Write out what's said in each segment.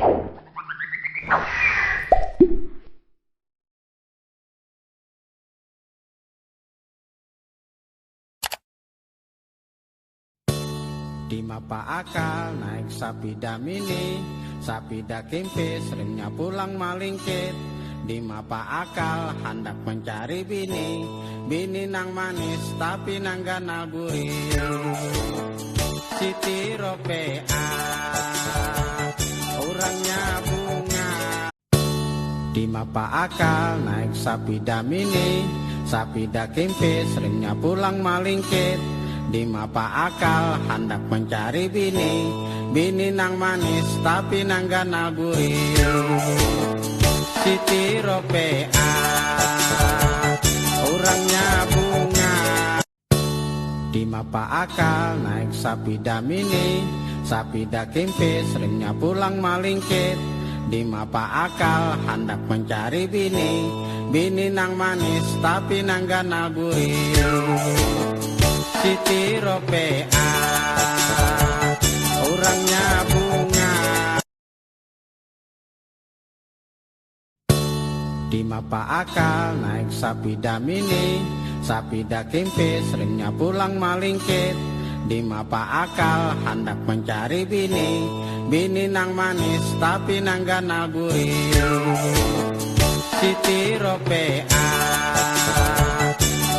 Di mapa akal naik sapida mini, sapida kempis remnya pulang malingkit. Di mapa akal hendak mencari bini, bini nang manis tapi nang ganal gurih. Siti Ropea orangnya bunga. Di mapa akal naik sapida mini, sapida kempis remnya pulang malingkit. Di mapa akal hendak mencari bini, bini nang manis tapi nang ganal gurih. Siti Ropea orangnya bunga. Di mapa akal naik sapida mini, sapida kempis remnya pulang malingkit. Di mapa akal hendak mencari bini, bini nang manis tapi nang ganal gurih. Siti Ropea orangnya bunga. Di mapa akal naik sapida mini, sapida kempis remnya pulang malingkit. Di mapa akal hendak mencari bini, bini nang manis tapi nang ganal gurih. Siti Ropea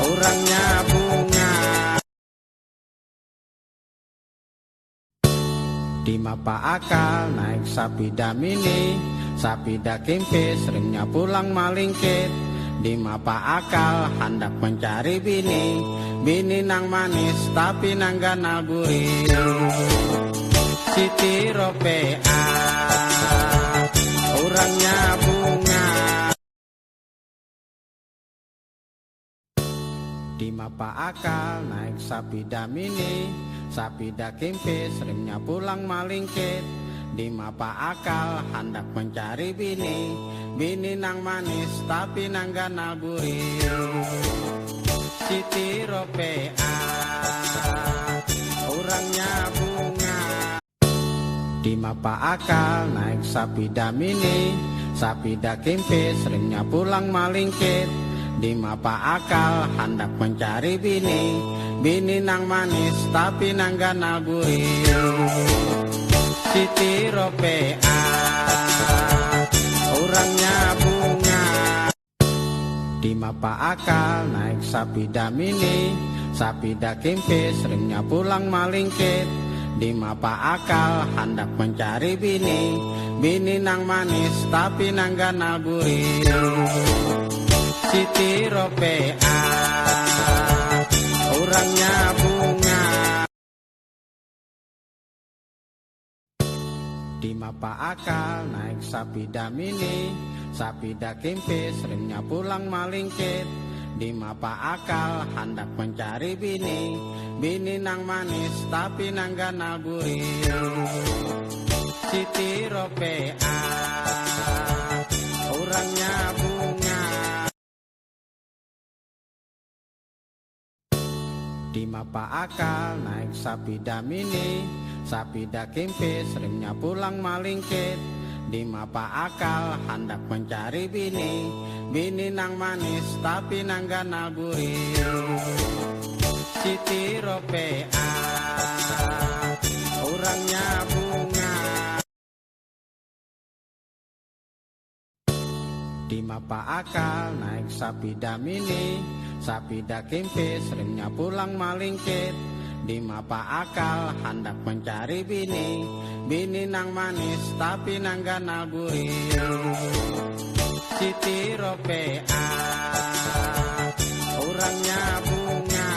orangnya bunga. Di mapa akal naik sapida mini, sapida kempis remnya pulang malingkit. Di mapa akal hendak mencari bini, bini nang manis tapi nang ganal gurih. Siti Ropea orangnya bunga. Di mapa akal naik sapida mini, sapida kempis remnya pulang malingkit. Di mapa akal hendak mencari bini, bini nang manis tapi nang ganal gurih. Siti Ropea orangnya bunga. Di mapa akal naik sapida mini, sapida kempis remnya pulang malingkit. Di mapa akal hendak mencari bini, bini nang manis tapi nang ganal gurih. Siti Ropea orangnya bunga. Di mapa akal naik sapida mini, sapida kempis remnya pulang malingkit. Di mapa akal hendak mencari bini, bini nang manis tapi nang ganal gurih. Siti Ropea orangnya bunga. Di mapa akal naik sapida mini, sapida kempis remnya pulang malingkit. Di mapa akal hendak mencari bini, bini nang manis tapi nang ganal gurih. Siti Ropea orangnya bunga. Di mapa akal naik sapida mini, sapida kempis remnya pulang malingkit. Di mapa akal hendak mencari bini, bini nang manis tapi nang ganal gurih. Siti Ropea orangnya bunga. Di mapa akal naik sapida mini, sapida kempis remnya pulang malingkit. Di mapa akal hendak mencari bini, bini nang manis tapi nang ganal gurih. Siti Ropea orangnya bunga.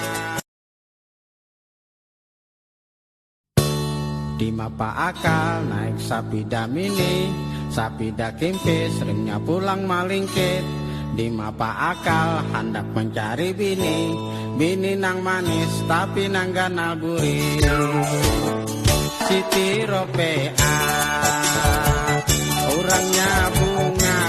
Di mapa akal naik sapida mini, sapida kempis remnya pulang malingkit. Di mapa akal hendak mencari bini, bini nang manis tapi nang ganal gurih. Siti Ropea orangnya bunga.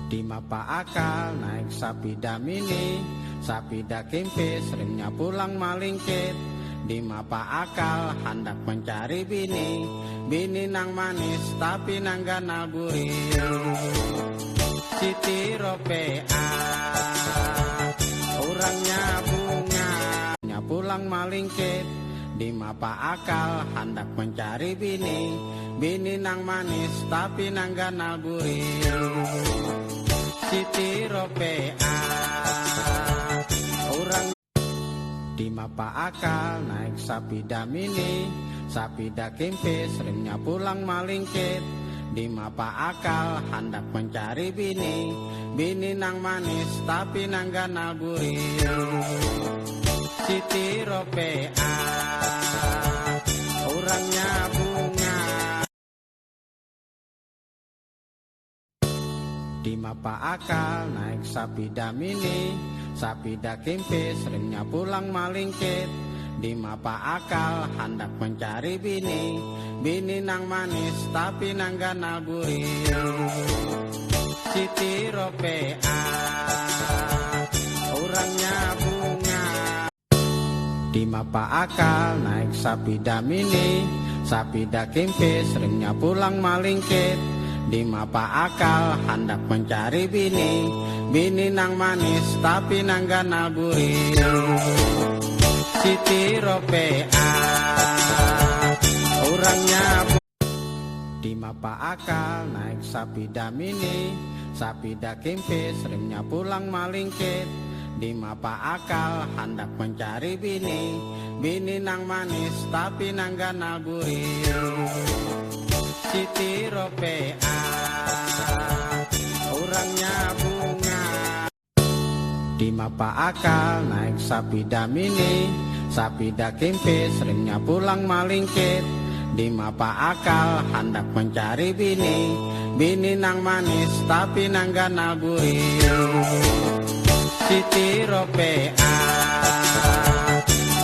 Di mapa akal naik sapida mini, sapida kempis remnya pulang malingkit. di mapa akal hendak mencari bini, bini nang manis tapi nang ganal gurih. Siti Ropea orangnya bunga, pulang malingkit di mapa akal hendak mencari bini, bini nang manis tapi nang ganal gurih. Siti Ropea orang di mapa akal naik sapi damini, sapi dakimpe seringnya pulang malingkit di mapa akal hendak mencari bini, bini nang manis tapi nang ganal gurih. Siti Ropea orangnya bunga di mapa akal naik sapi damini, sapi dakimpe seringnya pulang malingkit di mapa akal hendak mencari bini, bini nang manis tapi nang ganal gurih. Siti Ropea orangnya bunga di mapa akal naik sapi damini, sapi dakimpe seringnya pulang malingkit di mapa akal hendak mencari bini, bini nang manis tapi nang ganal gurih. Siti Ropea orangnya di mapa akal naik sapi damini, sapi dakimpe seringnya pulang malingkit di mapa akal hendak mencari bini, bini nang manis tapi nang ganal gurih. Siti Ropea orangnya bunga di mapa akal naik sapi damini, sapi dakimpe seringnya pulang malingkit di mapa akal hendak mencari bini, bini nang manis tapi nang ganal gurih. Siti Ropea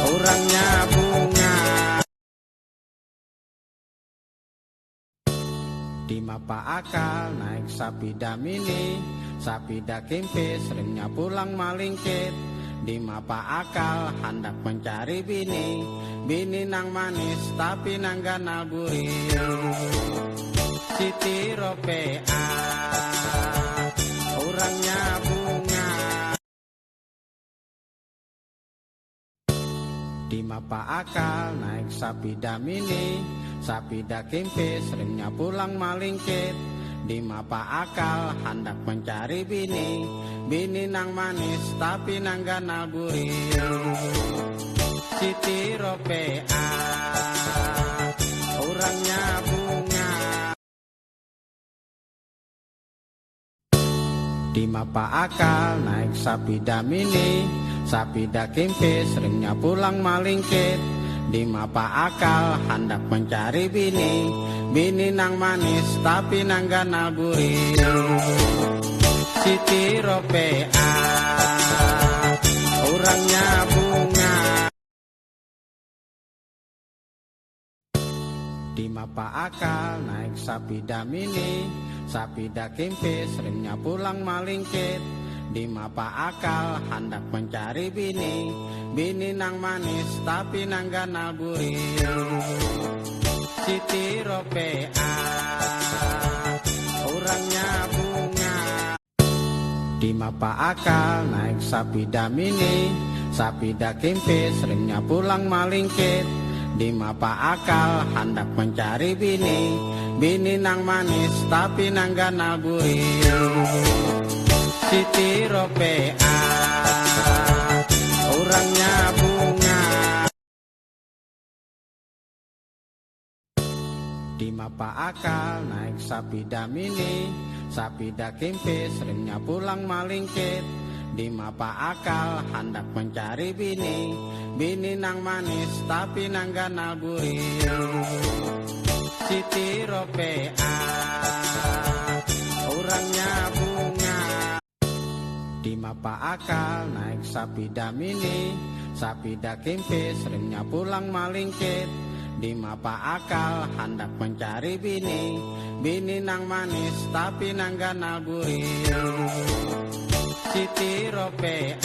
orangnya bunga di mapa akal naik sapi damini, sapi dakimpe seringnya pulang malingkit di mapa akal hendak mencari bini, bini nang manis tapi nang ganal gurih. Siti Ropea orangnya bunga di mapa akal naik sapi damini, sapi dakimpe seringnya pulang malingkit di mapa akal hendak mencari bini, bini nang manis tapi nang ganal gurih. Siti Ropea orangnya bunga di mapa akal naik sapi damini, sapi dakimpe seringnya pulang malingkit di mapa akal hendak mencari bini, bini nang manis tapi nang ganal gurih. Siti Ropea orangnya bunga di mapa akal naik sapi damini, sapi dakimpe seringnya pulang malingkit di mapa akal hendak mencari bini, bini nang manis tapi nang ganal gurih. Siti Ropea orangnya bunga di mapa akal naik sapi damini, sapi dakimpe seringnya pulang malingkit di mapa akal hendak mencari bini, bini nang manis tapi nang ganal gurih. Siti Ropea orangnya bunga di mapa akal naik sapi damini, sapi dakimpe seringnya pulang malingkit di mapa akal hendak mencari bini, bini nang manis tapi nang ganal gurih. Siti Ropea orangnya bunga di mapa akal naik sapi damini, sapi dakimpe seringnya pulang malingkit di mapa akal hendak mencari bini, bini nang manis tapi nang ganal gurih. Siti Ropea